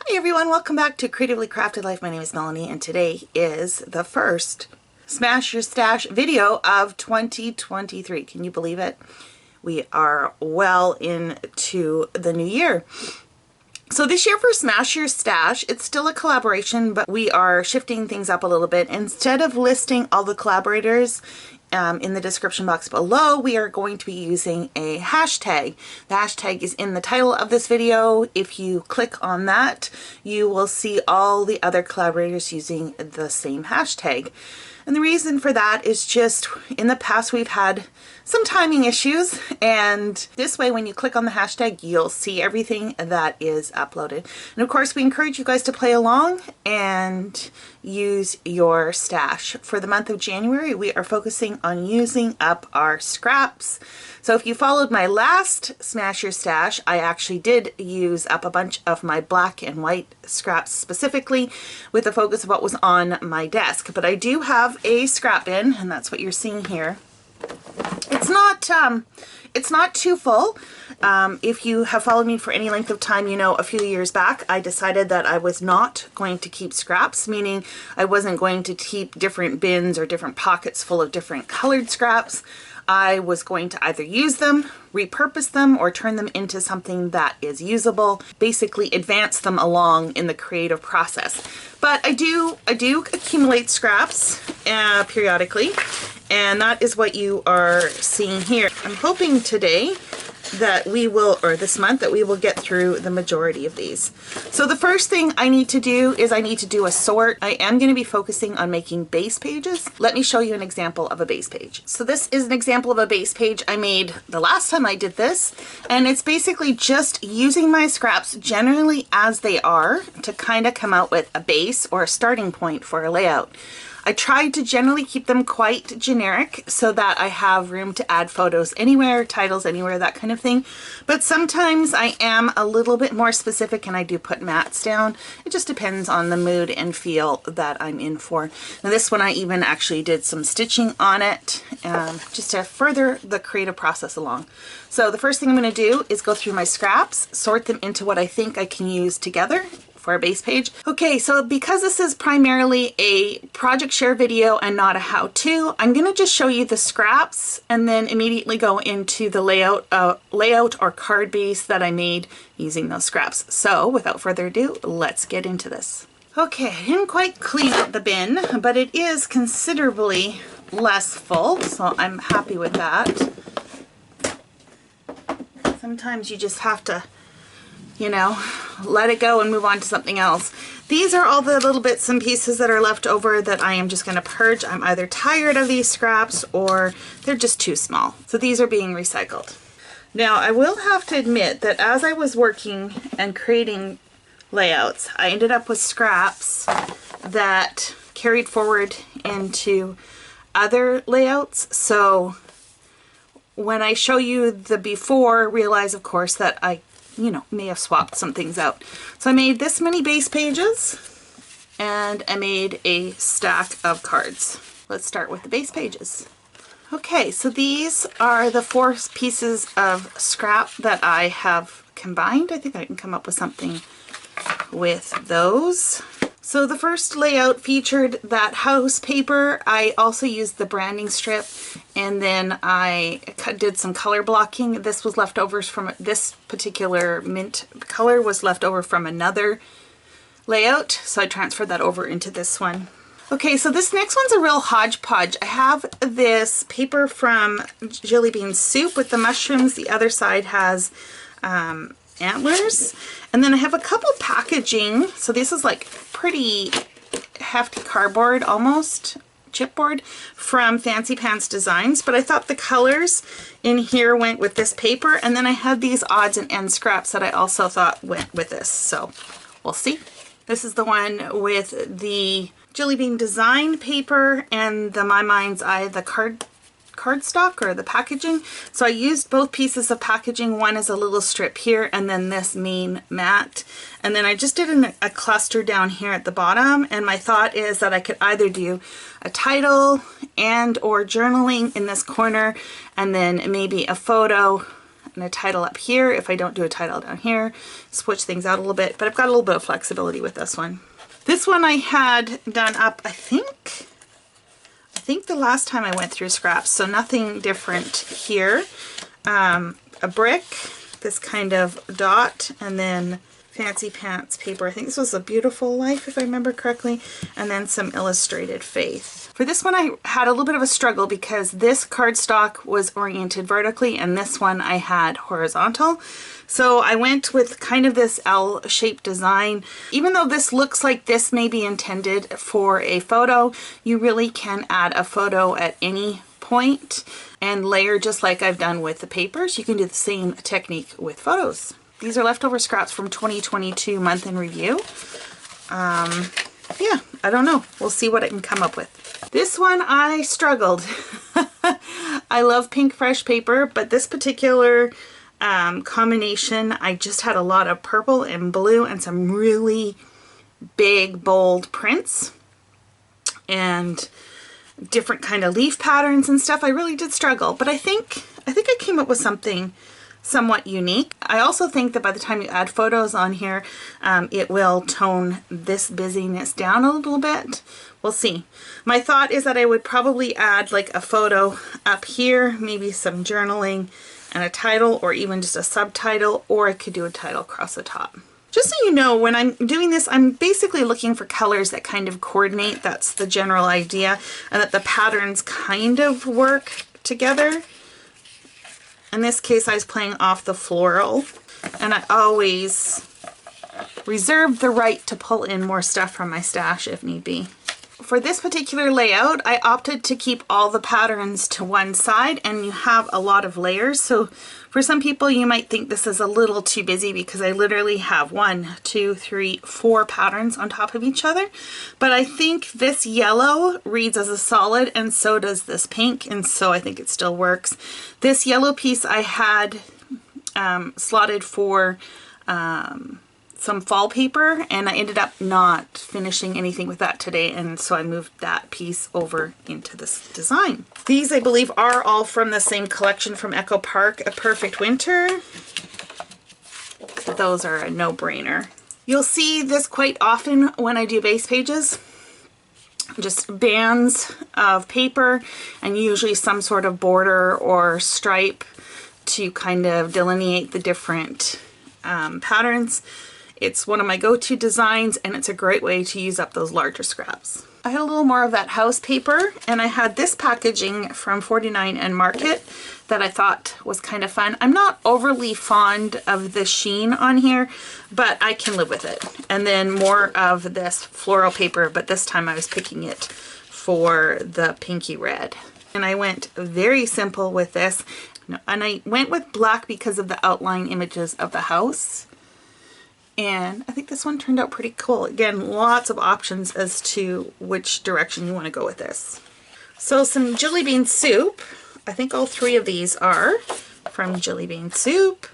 Hi everyone, welcome back to Creatively Crafted Life. My name is Melanie and today is the first Smash Your Stash video of 2023. Can you believe it? We are well into the new year. So this year for Smash Your Stash, it's still a collaboration, but we are shifting things up a little bit. Instead of listing all the collaborators in the description box below, we are going to be using a hashtag. The hashtag is in the title of this video. If you click on that, you will see all the other collaborators using the same hashtag. And the reason for that is just in the past we've had some timing issues, and this way when you click on the hashtag you'll see everything that is uploaded. And of course we encourage you guys to play along and use your stash. For the month of January we are focusing on using up our scraps. So if you followed my last Smash Your Stash, I actually did use up a bunch of my black and white scraps specifically with the focus of what was on my desk. But I do have a scrap bin, and that's what you're seeing here. It's not too full. If you have followed me for any length of time, you know a few years back I decided that I was not going to keep scraps, meaning I wasn't going to keep different bins or different pockets full of different colored scraps. I was going to either use them, repurpose them, or turn them into something that is usable, basically advance them along in the creative process. But I do accumulate scraps periodically, and that is what you are seeing here. I'm hoping today that we will, or this month, that we will get through the majority of these. So the first thing I need to do is I need to do a sort. I am going to be focusing on making base pages. Let me show you an example of a base page. So this is an example of a base page I made the last time I did this, and it's basically just using my scraps generally as they are to kind of come out with a base or a starting point for a layout. I tried to generally keep them quite generic so that I have room to add photos anywhere, titles anywhere, that kind of thing. But sometimes I am a little bit more specific and I do put mats down. It just depends on the mood and feel that I'm in for. Now this one I even actually did some stitching on it just to further the creative process along. So the first thing I'm going to do is go through my scraps, sort them into what I think I can use together for a base page. Okay, so because this is primarily a project share video and not a how-to, I'm gonna just show you the scraps and then immediately go into the layout or card base that I made using those scraps. So without further ado, let's get into this. Okay, I didn't quite clean out the bin, but it is considerably less full, so I'm happy with that. Sometimes you just have to, you know, let it go and move on to something else. These are all the little bits and pieces that are left over that I am just going to purge. I'm either tired of these scraps or they're just too small. So these are being recycled. Now I will have to admit that as I was working and creating layouts, I ended up with scraps that carried forward into other layouts. So when I show you the before, realize of course that I may have swapped some things out. So I made this many base pages and I made a stack of cards. Let's start with the base pages. Okay, so these are the 4 pieces of scrap that I have combined. I think I can come up with something with those. So the first layout featured that house paper. I also used the branding strip, and then I did some color blocking. This was leftovers from this particular mint color was left over from another layout, so I transferred that over into this one. Okay, so this next one's a real hodgepodge. I have this paper from Jelly Bean Soup with the mushrooms. The other side has antlers, and then I have a couple packaging. So this is like pretty hefty cardboard, almost chipboard, from Fancy Pants Designs, but I thought the colors in here went with this paper, and then I had these odds and ends scraps that I also thought went with this, so we'll see. This is the one with the Jelly Bean Design paper and the My Mind's Eye, the cardstock or the packaging. So I used both pieces of packaging. One is a little strip here and then this main mat, and then I just did a cluster down here at the bottom, and my thought is that I could either do a title and or journaling in this corner, and then maybe a photo and a title up here. If I don't do a title down here, switch things out a little bit, but I've got a little bit of flexibility with this one. This one I had done up, I think the last time I went through scraps, so nothing different here. A brick, this kind of dot, and then Fancy Pants paper. I think this was A Beautiful Life, if I remember correctly, and then some Illustrated Faith. For this one I had a little bit of a struggle because this cardstock was oriented vertically and this one I had horizontal. So I went with kind of this L-shaped design. Even though this looks like this may be intended for a photo, you really can add a photo at any point and layer just like I've done with the papers. You can do the same technique with photos. These are leftover scraps from 2022 month in review. Yeah, I don't know. We'll see what I can come up with. This one I struggled. I love pink fresh paper, but this particular combination, I just had a lot of purple and blue and some really big, bold prints and different kind of leaf patterns and stuff. I really did struggle, but I think I came up with something somewhat unique. I also think that by the time you add photos on here, it will tone this busyness down a little bit. We'll see. My thought is that I would probably add like a photo up here, maybe some journaling and a title, or even just a subtitle, or I could do a title across the top. Just so you know, when I'm doing this, I'm basically looking for colors that kind of coordinate. That's the general idea, and that the patterns kind of work together. In this case, I was playing off the floral, and I always reserve the right to pull in more stuff from my stash if need be. For this particular layout, I opted to keep all the patterns to one side, and you have a lot of layers. So for some people, you might think this is a little too busy because I literally have 1, 2, 3, 4 patterns on top of each other. But I think this yellow reads as a solid, and so does this pink, and so I think it still works. This yellow piece I had slotted for some fall paper, and I ended up not finishing anything with that today, and so I moved that piece over into this design. These, I believe, are all from the same collection from Echo Park, A Perfect Winter. Those are a no-brainer. You'll see this quite often when I do base pages. Just bands of paper and usually some sort of border or stripe to kind of delineate the different patterns. It's one of my go-to designs, and it's a great way to use up those larger scraps. I had a little more of that house paper, and I had this packaging from 49 and Market that I thought was kind of fun. I'm not overly fond of the sheen on here, but I can live with it. And then more of this floral paper, but this time I was picking it for the pinky red. And I went very simple with this. And I went with black because of the outline images of the house. And I think this one turned out pretty cool. Again, lots of options as to which direction you want to go with this. So some Jelly Bean Soup. I think all 3 of these are from Jelly Bean Soup.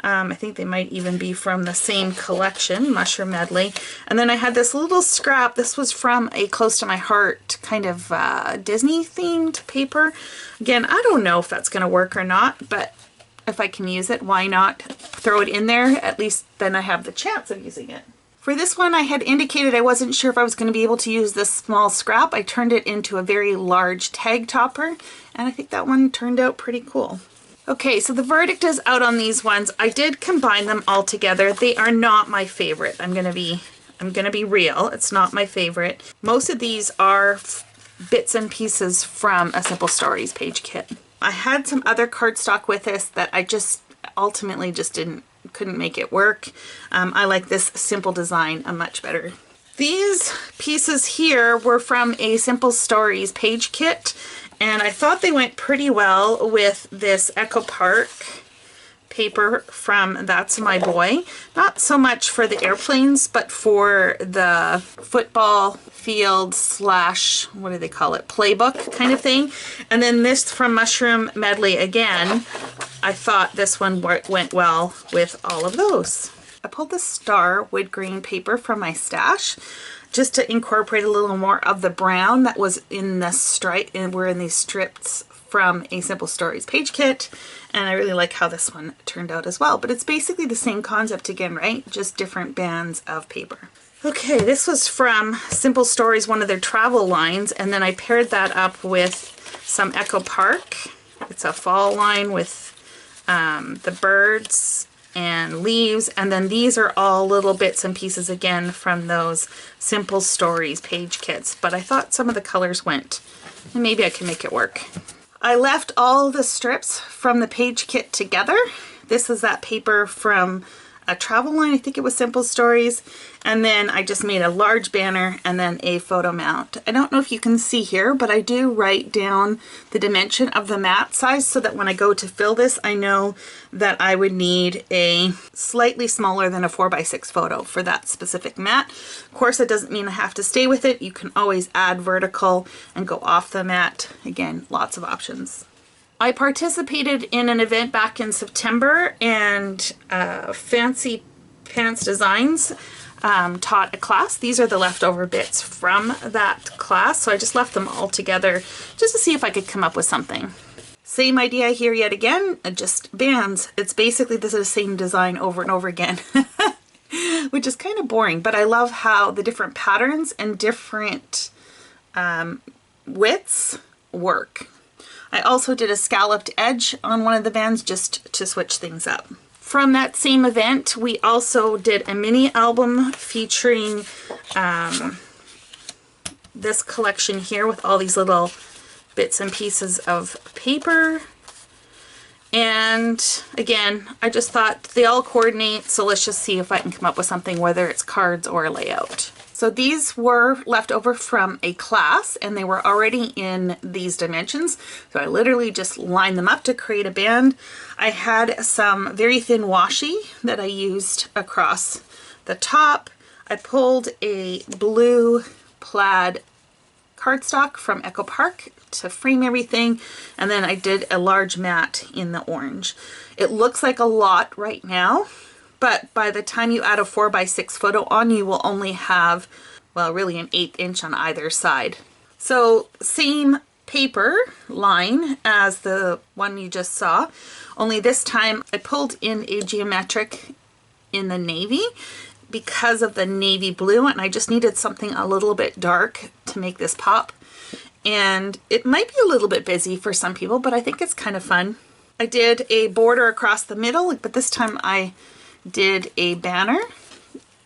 I think they might even be from the same collection, Mushroom Medley. And then I had this little scrap. This was from a close to my heart kind of Disney themed paper. Again, I don't know if that's going to work or not, but if I can use it, why not throw it in there? At least then I have the chance of using it. For this one, I had indicated I wasn't sure if I was going to be able to use this small scrap. I turned it into a very large tag topper, and I think that one turned out pretty cool. Okay, so the verdict is out on these ones. I did combine them all together. They are not my favorite. I'm gonna be real. It's not my favorite. Most of these are bits and pieces from a Simple Stories page kit. I had some other cardstock with this that I just ultimately just couldn't make it work. I like this simple design much better. These pieces here were from a Simple Stories page kit, and I thought they went pretty well with this Echo Park paper from That's My Boy. Not so much for the airplanes, but for the football field slash, what do they call it, playbook kind of thing. And then this from Mushroom Medley again. I thought this one went well with all of those. I pulled the star wood grain paper from my stash just to incorporate a little more of the brown that was in the stripe, and we're in these strips from a Simple Stories page kit, and I really like how this one turned out as well. But it's basically the same concept again, right? Just different bands of paper. Okay, this was from Simple Stories, one of their travel lines, and then I paired that up with some Echo Park. It's a fall line with the birds and leaves, and then these are all little bits and pieces again from those Simple Stories page kits, but I thought some of the colors went, and maybe I can make it work. I left all the strips from the page kit together. This is that paper from a travel line, I think it was Simple Stories, and then I just made a large banner and then a photo mount. I don't know if you can see here, but I do write down the dimension of the mat size so that when I go to fill this, I know that I would need a slightly smaller than a 4x6 photo for that specific mat. Of course, it doesn't mean I have to stay with it. You can always add vertical and go off the mat. Again, lots of options. I participated in an event back in September, and Fancy Pants Designs taught a class. These are the leftover bits from that class, so I just left them all together just to see if I could come up with something. Same idea here yet again, just bands. It's basically the same design over and over again, which is kind of boring, but I love how the different patterns and different widths work. I also did a scalloped edge on one of the bands just to switch things up. From that same event, we also did a mini album featuring this collection here with all these little bits and pieces of paper. And again, I just thought they all coordinate, so let's just see if I can come up with something, whether it's cards or a layout. So these were left over from a class, and they were already in these dimensions. So I literally just lined them up to create a band. I had some very thin washi that I used across the top. I pulled a blue plaid cardstock from Echo Park to frame everything, and then I did a large mat in the orange. It looks like a lot right now, but by the time you add a 4x6 photo on, you will only have, well, really an 1/8 inch on either side. So same paper line as the one you just saw, only this time I pulled in a geometric in the navy because of the navy blue, and I just needed something a little bit dark to make this pop. And it might be a little bit busy for some people, but I think it's kind of fun. I did a border across the middle, but this time I did a banner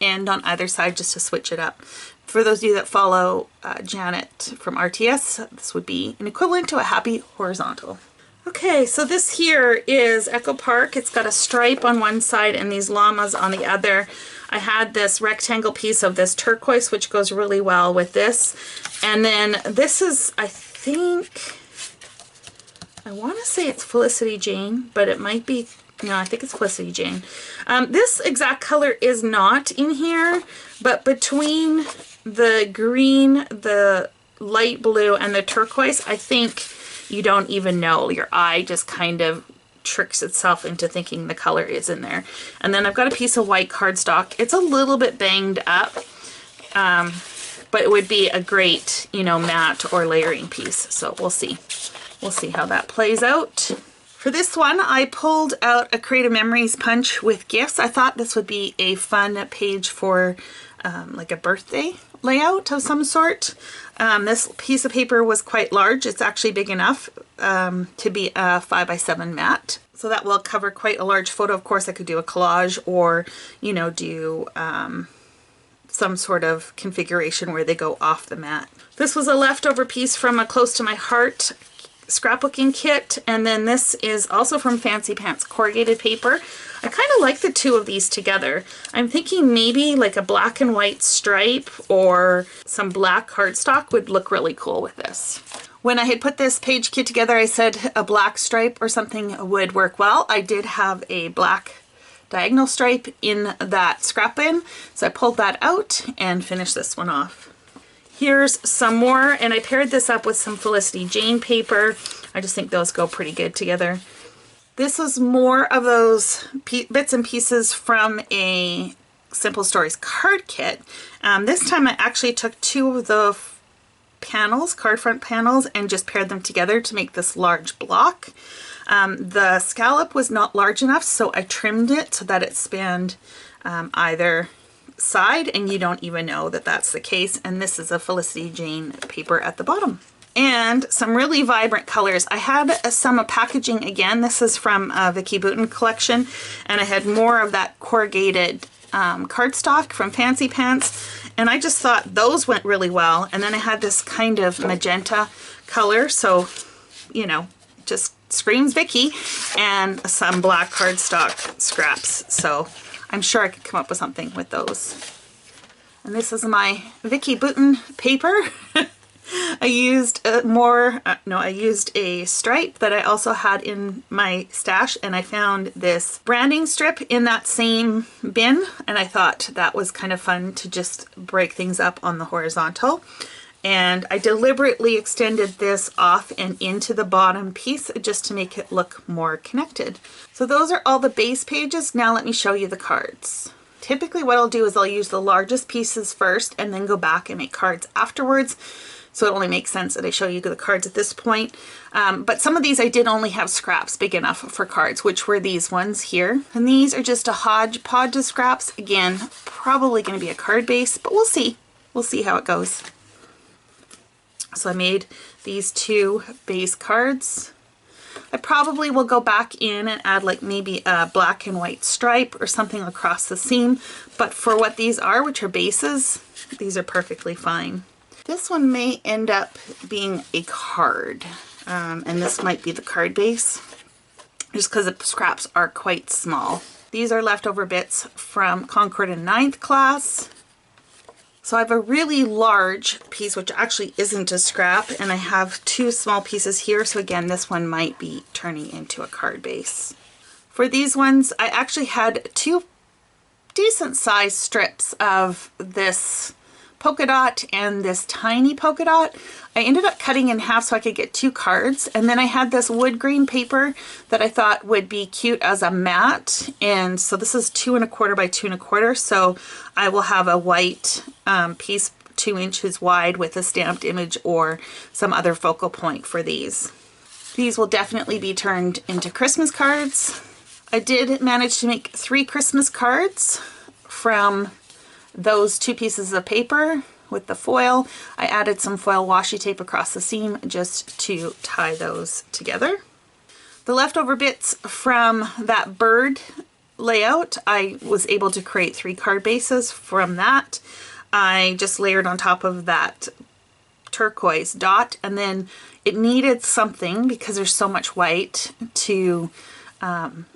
and on either side just to switch it up. For those of you that follow Janet from RTS, this would be an equivalent to a happy horizontal. Okay, so this here is Echo Park. It's got a stripe on one side and these llamas on the other. I had this rectangle piece of this turquoise, which goes really well with this. And then this is, I think, I want to say it's Felicity Jane, but it might be, no, I think it's Felicity Jane. This exact color is not in here, but between the green, the light blue, and the turquoise, I think you don't even know. Your eye just kind of tricks itself into thinking the color is in there. And then I've got a piece of white cardstock. It's a little bit banged up, but it would be a great, you know, matte or layering piece. So we'll see. We'll see how that plays out. For this one, I pulled out a Creative Memories punch with gifts. I thought this would be a fun page for like a birthday layout of some sort. This piece of paper was quite large. It's actually big enough to be a 5x7 mat. So that will cover quite a large photo. Of course, I could do a collage or, you know, do some sort of configuration where they go off the mat. This was a leftover piece from a Close to My Heart scrapbooking kit, and then this is also from Fancy Pants corrugated paper. I kind of like the two of these together. I'm thinking maybe like a black and white stripe or some black cardstock would look really cool with this. When I had put this page kit together, I said a black stripe or something would work well. I did have a black diagonal stripe in that scrap bin, so I pulled that out and finished this one off. Here's some more, and I paired this up with some Felicity Jane paper. I just think those go pretty good together. This was more of those bits and pieces from a Simple Stories card kit. This time I actually took two of the panels, card front panels, and just paired them together to make this large block. The scallop was not large enough, so I trimmed it so that it spanned either side, and you don't even know that that's the case. And this is a Felicity Jane paper at the bottom. And some really vibrant colors. I had some packaging again. This is from Vicki Boutin collection, and I had more of that corrugated cardstock from Fancy Pants, and I just thought those went really well. And then I had this kind of magenta color, so you know, just screams Vicki, and some black cardstock scraps. So I'm sure I could come up with something with those. And this is my Vicki Boutin paper. I used I used a stripe that I also had in my stash, and I found this branding strip in that same bin, and I thought that was kind of fun to just break things up on the horizontal. And I deliberately extended this off and into the bottom piece just to make it look more connected. So those are all the base pages. Now let me show you the cards. Typically what I'll do is I'll use the largest pieces first and then go back and make cards afterwards. So it only makes sense that I show you the cards at this point. But some of these I did only have scraps big enough for cards, which were these ones here. And these are just a hodgepodge of scraps. Again, probably going to be a card base, but we'll see. We'll see how it goes. So I made these two base cards. I probably will go back in and add like maybe a black and white stripe or something across the seam. But for what these are, which are bases, these are perfectly fine. This one may end up being a card, and this might be the card base, just because the scraps are quite small. These are leftover bits from Concord and 9th class. So I have a really large piece, which actually isn't a scrap, and I have two small pieces here, so again, this one might be turning into a card base. For these ones, I actually had two decent sized strips of this polka dot and this tiny polka dot. I ended up cutting in half so I could get two cards, and then I had this wood green paper that I thought would be cute as a mat, and so this is 2 1/4 by 2 1/4, so I will have a white piece 2 inches wide with a stamped image or some other focal point for these. These will definitely be turned into Christmas cards. I did manage to make 3 Christmas cards from those 2 pieces of paper with the foil. I added some foil washi tape across the seam just to tie those together. The leftover bits from that bird layout, I was able to create 3 card bases from that. I just layered on top of that turquoise dot, and then it needed something because there's so much white to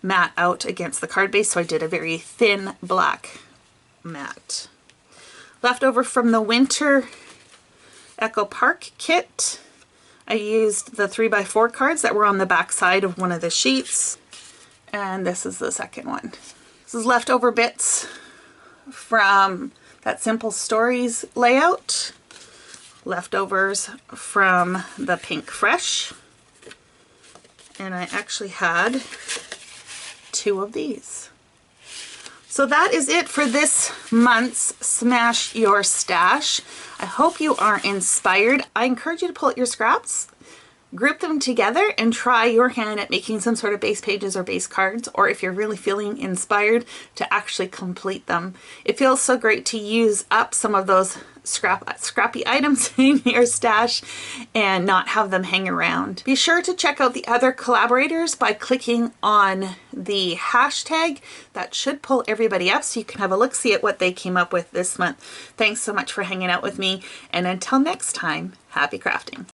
mat out against the card base, so I did a very thin black mat. Leftover from the winter Echo Park kit, I used the 3x4 cards that were on the back side of one of the sheets, and this is the second one. This is leftover bits from that Simple Stories layout, leftovers from the Pink Fresh, and I actually had 2 of these. So that is it for this month's Smash Your Stash. I hope you are inspired. I encourage you to pull out your scraps, group them together, and try your hand at making some sort of base pages or base cards, or if you're really feeling inspired, to actually complete them. It feels so great to use up some of those scrappy items in your stash and not have them hang around. Be sure to check out the other collaborators by clicking on the hashtag. That should pull everybody up so you can have a look-see at what they came up with this month. Thanks so much for hanging out with me, and until next time, happy crafting.